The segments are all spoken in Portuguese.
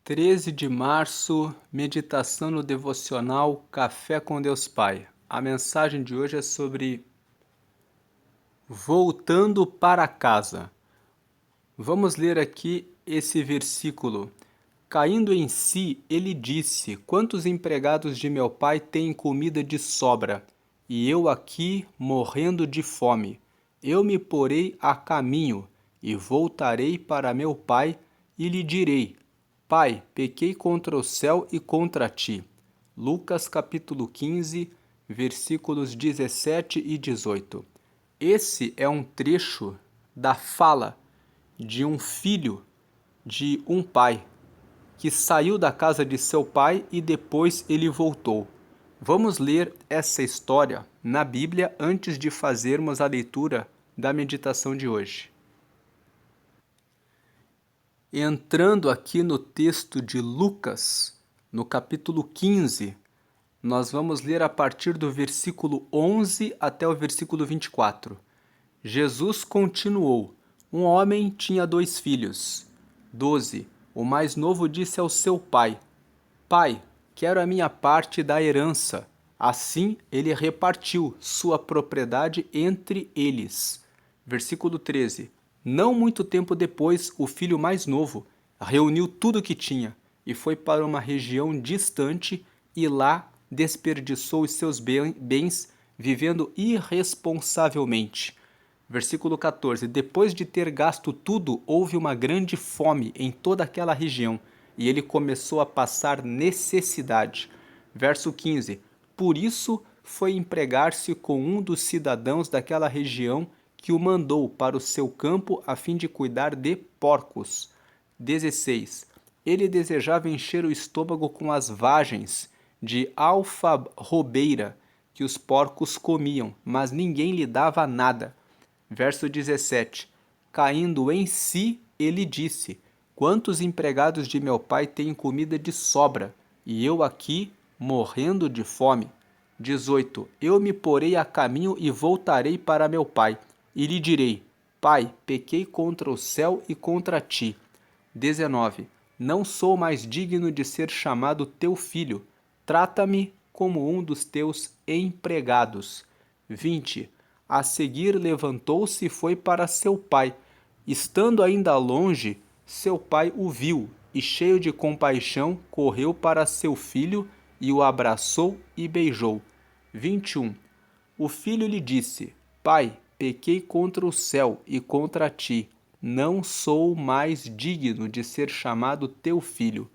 13 de março, meditação no devocional Café com Deus Pai. A mensagem de hoje é sobre voltando para casa. Vamos ler aqui esse versículo. Caindo em si, ele disse: Quantos empregados de meu pai têm comida de sobra, e eu aqui morrendo de fome? Eu me porei a caminho e voltarei para meu pai e lhe direi: Pai, pequei contra o céu e contra ti. Lucas capítulo 15, versículos 17 e 18. Esse é um trecho da fala de um filho de um pai que saiu da casa de seu pai e depois ele voltou. Vamos ler essa história na Bíblia antes de fazermos a leitura da meditação de hoje. Entrando aqui no texto de Lucas, no capítulo 15, nós vamos ler a partir do versículo 11 até o versículo 24. Jesus continuou: Um homem tinha 2 filhos. 12. O mais novo disse ao seu pai: Pai, quero a minha parte da herança. Assim ele repartiu sua propriedade entre eles. Versículo 13. Não muito tempo depois, o filho mais novo reuniu tudo o que tinha e foi para uma região distante e lá desperdiçou os seus bens vivendo irresponsavelmente. Versículo 14. Depois de ter gasto tudo, houve uma grande fome em toda aquela região e ele começou a passar necessidade. Verso 15. Por isso foi empregar-se com um dos cidadãos daquela região que o mandou para o seu campo a fim de cuidar de porcos. 16. Ele desejava encher o estômago com as vagens de alfarrobeira que os porcos comiam, mas ninguém lhe dava nada. Verso 17. Caindo em si, ele disse: Quantos empregados de meu pai têm comida de sobra, e eu aqui morrendo de fome? 18. Eu me porei a caminho e voltarei para meu pai, e lhe direi: Pai, pequei contra o céu e contra ti. 19. Não sou mais digno de ser chamado teu filho. Trata-me como um dos teus empregados. 20. A seguir levantou-se e foi para seu pai. Estando ainda longe, seu pai o viu e, cheio de compaixão, correu para seu filho e o abraçou e beijou. 21. O filho lhe disse: Pai, pequei contra o céu e contra ti. Não sou mais digno de ser chamado teu filho.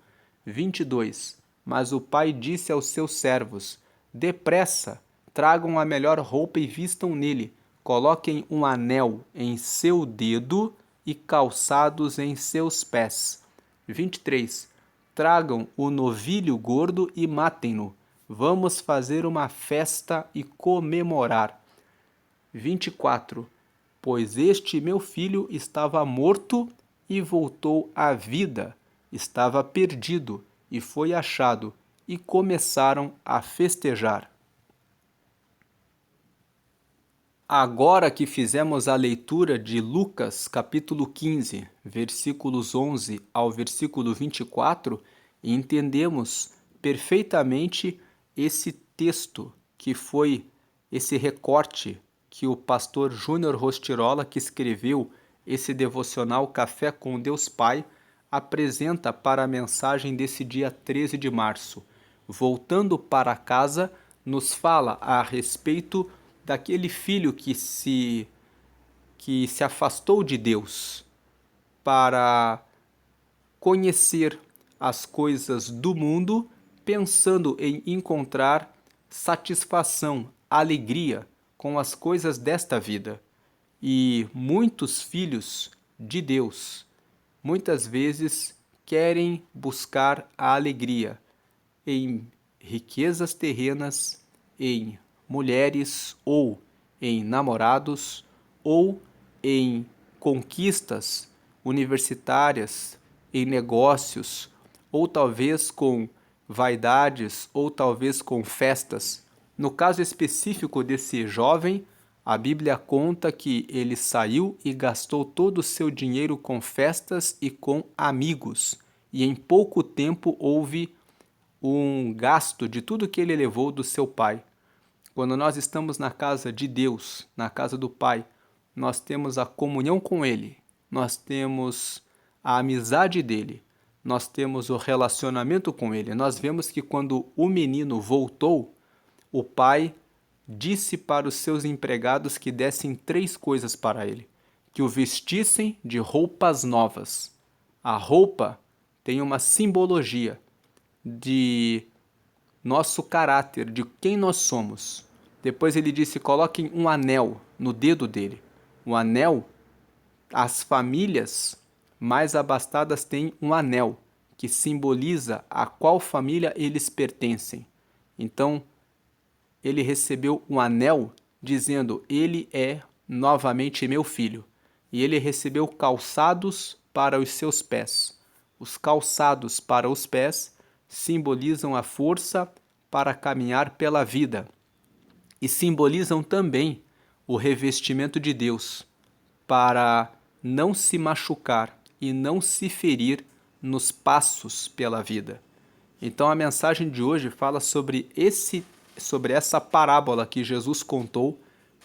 22. Mas o pai disse aos seus servos: Depressa, tragam a melhor roupa e vistam nele. Coloquem um anel em seu dedo e calçados em seus pés. 23. Tragam o novilho gordo e matem-no. Vamos fazer uma festa e comemorar. 24. Pois este meu filho estava morto e voltou à vida, estava perdido e foi achado, e começaram a festejar. Agora que fizemos a leitura de Lucas, capítulo 15, versículos 11 ao versículo 24, entendemos perfeitamente esse texto que foi esse recorte que o pastor Júnior Rostirola, que escreveu esse devocional Café com Deus Pai, apresenta para a mensagem desse dia 13 de março. Voltando para casa, nos fala a respeito daquele filho que se afastou de Deus para conhecer as coisas do mundo, pensando em encontrar satisfação, alegria com as coisas desta vida. E muitos filhos de Deus, muitas vezes, querem buscar a alegria em riquezas terrenas, em mulheres ou em namorados ou em conquistas universitárias, em negócios, ou talvez com vaidades, ou talvez com festas. No caso específico desse jovem, a Bíblia conta que ele saiu e gastou todo o seu dinheiro com festas e com amigos, e em pouco tempo houve um gasto de tudo que ele levou do seu pai. Quando nós estamos na casa de Deus, na casa do Pai, nós temos a comunhão com Ele, nós temos a amizade dele, nós temos o relacionamento com Ele. Nós vemos que quando o menino voltou, o pai disse para os seus empregados que dessem 3 coisas para ele: que o vestissem de roupas novas. A roupa tem uma simbologia de nosso caráter, de quem nós somos. Depois ele disse: coloquem um anel no dedo dele. O anel, as famílias mais abastadas têm um anel, que simboliza a qual família eles pertencem. Então, ele recebeu um anel dizendo: ele é novamente meu filho. E ele recebeu calçados para os seus pés. Os calçados para os pés simbolizam a força para caminhar pela vida e simbolizam também o revestimento de Deus para não se machucar e não se ferir nos passos pela vida. Então a mensagem de hoje fala sobre essa parábola que Jesus contou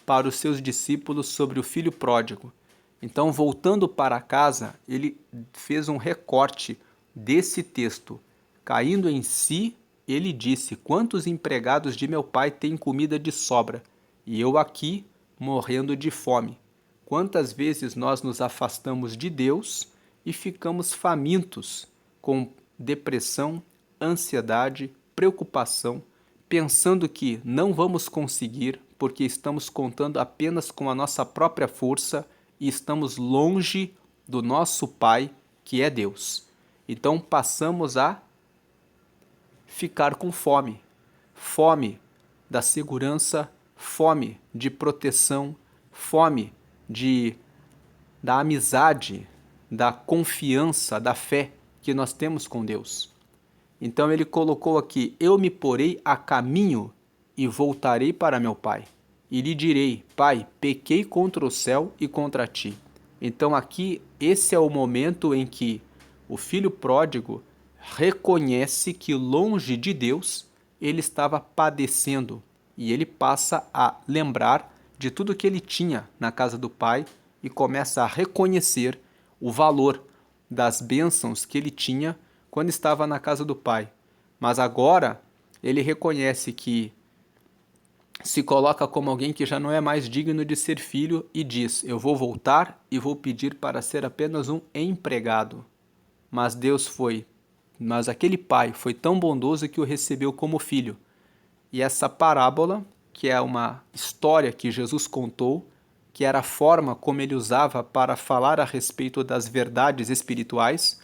para os seus discípulos sobre o filho pródigo. Então, voltando para casa, ele fez um recorte desse texto. Caindo em si, ele disse: quantos empregados de meu pai têm comida de sobra, e eu aqui morrendo de fome? Quantas vezes nós nos afastamos de Deus e ficamos famintos, com depressão, ansiedade, preocupação, pensando que não vamos conseguir porque estamos contando apenas com a nossa própria força e estamos longe do nosso Pai, que é Deus. Então passamos a ficar com fome. Fome da segurança, fome de proteção, fome da amizade, da confiança, da fé que nós temos com Deus. Então ele colocou aqui: eu me porei a caminho e voltarei para meu pai. E lhe direi: Pai, pequei contra o céu e contra ti. Então aqui, esse é o momento em que o filho pródigo reconhece que longe de Deus ele estava padecendo. E ele passa a lembrar de tudo que ele tinha na casa do pai e começa a reconhecer o valor das bênçãos que ele tinha quando estava na casa do pai. Mas agora ele reconhece que se coloca como alguém que já não é mais digno de ser filho e diz: eu vou voltar e vou pedir para ser apenas um empregado. Mas aquele pai foi tão bondoso que o recebeu como filho. E essa parábola, que é uma história que Jesus contou, que era a forma como ele usava para falar a respeito das verdades espirituais,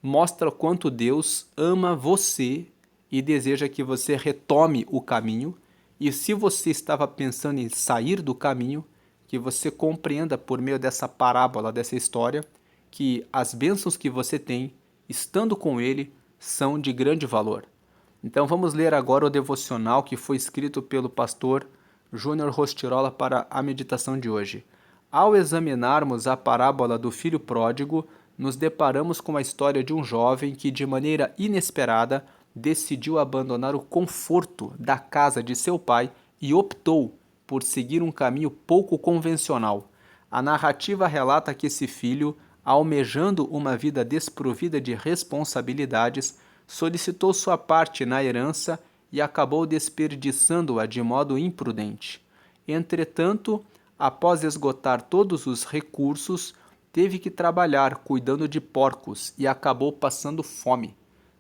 mostra o quanto Deus ama você e deseja que você retome o caminho. E se você estava pensando em sair do caminho, que você compreenda por meio dessa parábola, dessa história, que as bênçãos que você tem, estando com Ele, são de grande valor. Então vamos ler agora o devocional que foi escrito pelo pastor Júnior Rostirola para a meditação de hoje. Ao examinarmos a parábola do filho pródigo, nos deparamos com a história de um jovem que, de maneira inesperada, decidiu abandonar o conforto da casa de seu pai e optou por seguir um caminho pouco convencional. A narrativa relata que esse filho, almejando uma vida desprovida de responsabilidades, solicitou sua parte na herança e acabou desperdiçando-a de modo imprudente. Entretanto, após esgotar todos os recursos, teve que trabalhar cuidando de porcos e acabou passando fome.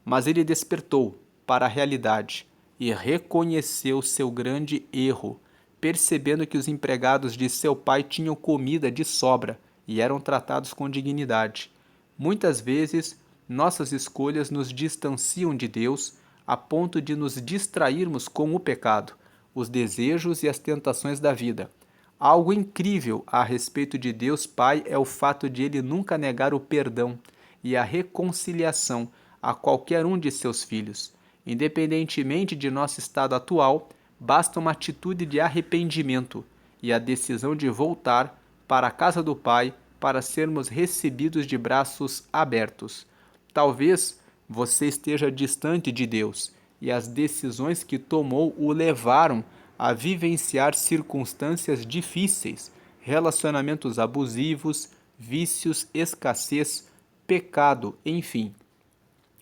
Mas ele despertou para a realidade e reconheceu seu grande erro, percebendo que os empregados de seu pai tinham comida de sobra e eram tratados com dignidade. Muitas vezes, nossas escolhas nos distanciam de Deus a ponto de nos distrairmos com o pecado, os desejos e as tentações da vida. Algo incrível a respeito de Deus Pai é o fato de Ele nunca negar o perdão e a reconciliação a qualquer um de seus filhos. Independentemente de nosso estado atual, basta uma atitude de arrependimento e a decisão de voltar para a casa do Pai para sermos recebidos de braços abertos. Talvez você esteja distante de Deus e as decisões que tomou o levaram a vivenciar circunstâncias difíceis, relacionamentos abusivos, vícios, escassez, pecado, enfim.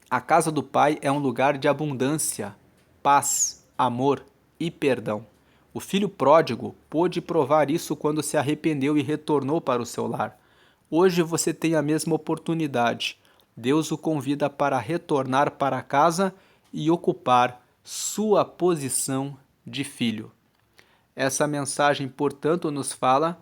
A casa do Pai é um lugar de abundância, paz, amor e perdão. O filho pródigo pôde provar isso quando se arrependeu e retornou para o seu lar. Hoje você tem a mesma oportunidade. Deus o convida para retornar para casa e ocupar sua posição de filho. Essa mensagem, portanto, nos fala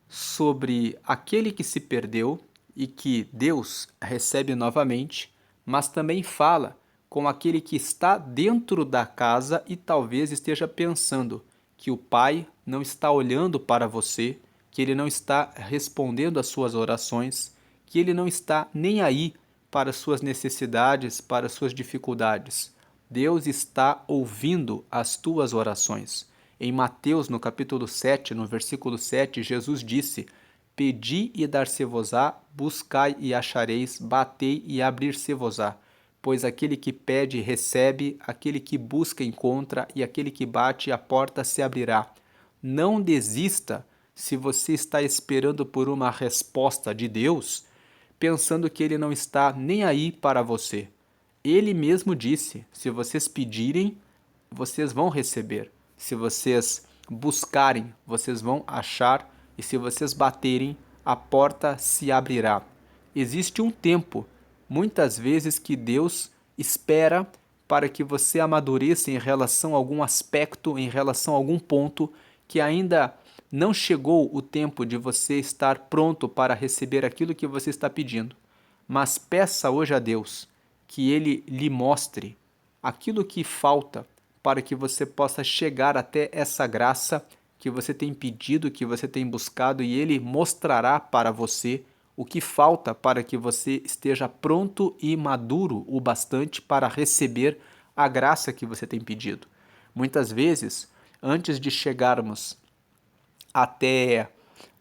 sobre aquele que se perdeu e que Deus recebe novamente, mas também fala com aquele que está dentro da casa e talvez esteja pensando que o Pai não está olhando para você, que ele não está respondendo às suas orações, que ele não está nem aí para suas necessidades, para suas dificuldades. Deus está ouvindo as tuas orações. Em Mateus, no capítulo 7, no versículo 7, Jesus disse: Pedi e dar-se-vos-á, buscai e achareis, batei e abrir-se-vos-á. Pois aquele que pede, recebe, aquele que busca, encontra, e aquele que bate, a porta se abrirá. Não desista se você está esperando por uma resposta de Deus, pensando que ele não está nem aí para você. Ele mesmo disse: se vocês pedirem, vocês vão receber. Se vocês buscarem, vocês vão achar. E se vocês baterem, a porta se abrirá. Existe um tempo, muitas vezes, que Deus espera para que você amadureça em relação a algum aspecto, em relação a algum ponto que ainda não chegou o tempo de você estar pronto para receber aquilo que você está pedindo. Mas peça hoje a Deus que Ele lhe mostre aquilo que falta para que você possa chegar até essa graça que você tem pedido, que você tem buscado, e Ele mostrará para você o que falta para que você esteja pronto e maduro o bastante para receber a graça que você tem pedido. Muitas vezes, antes de chegarmos até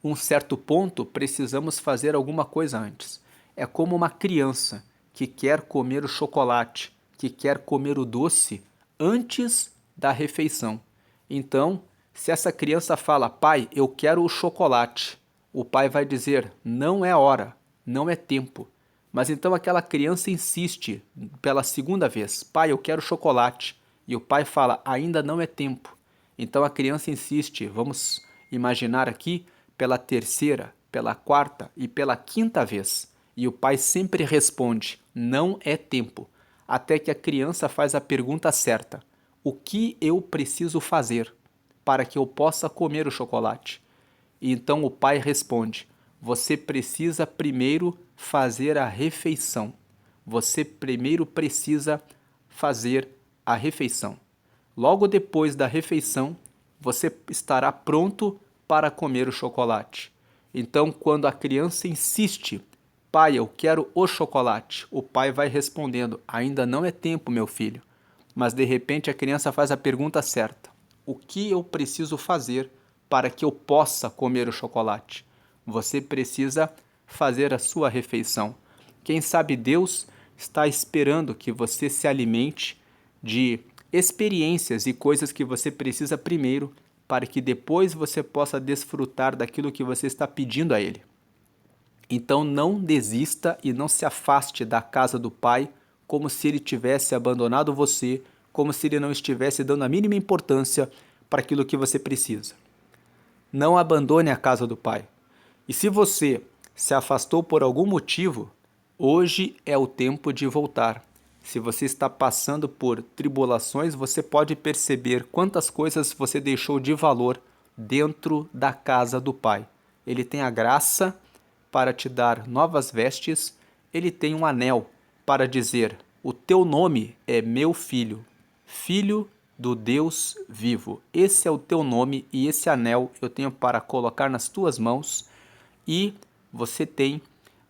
um certo ponto, precisamos fazer alguma coisa antes. É como uma criança que quer comer o chocolate, que quer comer o doce antes da refeição. Então, se essa criança fala: pai, eu quero o chocolate, o pai vai dizer: não é hora, não é tempo. Mas então aquela criança insiste pela segunda vez: pai, eu quero chocolate. E o pai fala: ainda não é tempo. Então a criança insiste, vamos imaginar aqui, pela terceira, pela quarta e pela quinta vez. E o pai sempre responde: não é tempo. Até que a criança faz a pergunta certa: o que eu preciso fazer para que eu possa comer o chocolate? E então o pai responde: você precisa primeiro fazer a refeição. Você primeiro precisa fazer a refeição. Logo depois da refeição, você estará pronto para comer o chocolate. Então, quando a criança insiste: pai, eu quero o chocolate, o pai vai respondendo: ainda não é tempo, meu filho. Mas de repente a criança faz a pergunta certa: o que eu preciso fazer para que eu possa comer o chocolate? Você precisa fazer a sua refeição. Quem sabe Deus está esperando que você se alimente de experiências e coisas que você precisa primeiro, para que depois você possa desfrutar daquilo que você está pedindo a Ele. Então não desista e não se afaste da casa do Pai como se Ele tivesse abandonado você, como se Ele não estivesse dando a mínima importância para aquilo que você precisa. Não abandone a casa do Pai. E se você se afastou por algum motivo, hoje é o tempo de voltar. Se você está passando por tribulações, você pode perceber quantas coisas você deixou de valor dentro da casa do Pai. Ele tem a graça para te dar novas vestes, ele tem um anel para dizer: o teu nome é meu filho, filho do Deus vivo. Esse é o teu nome e esse anel eu tenho para colocar nas tuas mãos. E você tem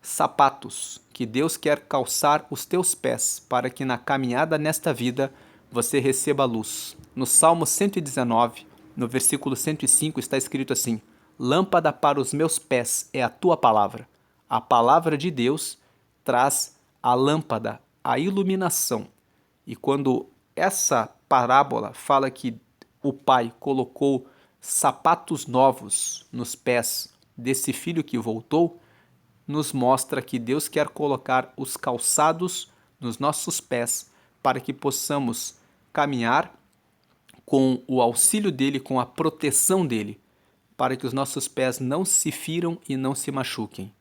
sapatos que Deus quer calçar os teus pés para que na caminhada nesta vida você receba luz. No Salmo 119, no versículo 105 está escrito assim: lâmpada para os meus pés é a tua palavra. A palavra de Deus traz a lâmpada a iluminação. E quando essa parábola fala que o pai colocou sapatos novos nos pés desse filho que voltou, nos mostra que Deus quer colocar os calçados nos nossos pés para que possamos caminhar com o auxílio dele, com a proteção dele, para que os nossos pés não se firam e não se machuquem.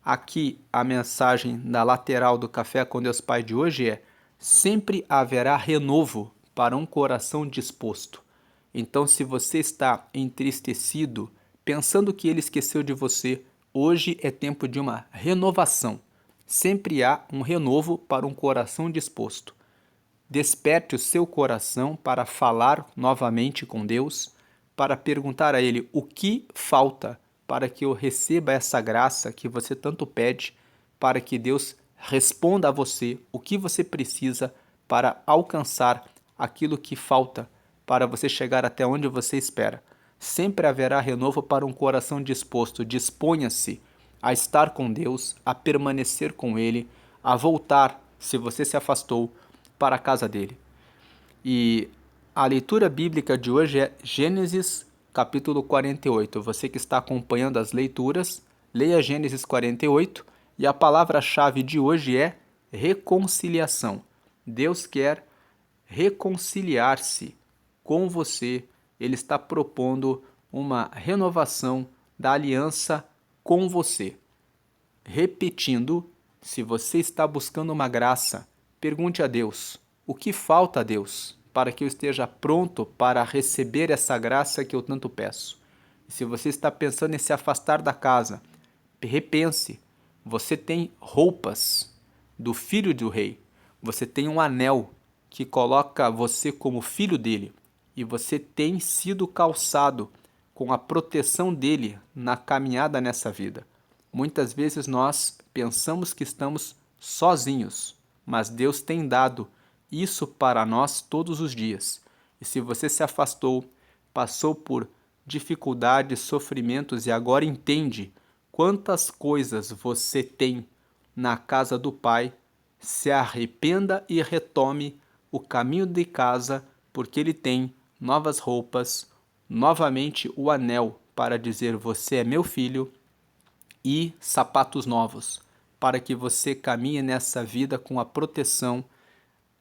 Aqui a mensagem da lateral do Café com Deus Pai de hoje é: sempre haverá renovo para um coração disposto. Então, se você está entristecido, pensando que ele esqueceu de você, hoje é tempo de uma renovação. Sempre há um renovo para um coração disposto. Desperte o seu coração para falar novamente com Deus, para perguntar a Ele o que falta para que eu receba essa graça que você tanto pede, para que Deus responda a você o que você precisa para alcançar aquilo que falta para você chegar até onde você espera. Sempre haverá renovo para um coração disposto. Disponha-se a estar com Deus, a permanecer com Ele, a voltar, se você se afastou, para a casa dele. E a leitura bíblica de hoje é Gênesis capítulo 48. Você que está acompanhando as leituras, leia Gênesis 48 e a palavra-chave de hoje é reconciliação. Deus quer reconciliar-se com você. Ele está propondo uma renovação da aliança com você. Repetindo, se você está buscando uma graça, pergunte a Deus: o que falta a Deus para que eu esteja pronto para receber essa graça que eu tanto peço? E se você está pensando em se afastar da casa, repense. Você tem roupas do filho do rei. Você tem um anel que coloca você como filho dele. E você tem sido calçado com a proteção dele na caminhada nessa vida. Muitas vezes nós pensamos que estamos sozinhos, mas Deus tem dado isso para nós todos os dias. E se você se afastou, passou por dificuldades, sofrimentos e agora entende quantas coisas você tem na casa do Pai, se arrependa e retome o caminho de casa, porque Ele tem novas roupas, novamente o anel para dizer: você é meu filho, e sapatos novos, para que você caminhe nessa vida com a proteção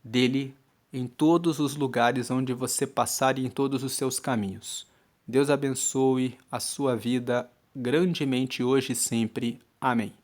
dele em todos os lugares onde você passar e em todos os seus caminhos. Deus abençoe a sua vida grandemente hoje e sempre. Amém.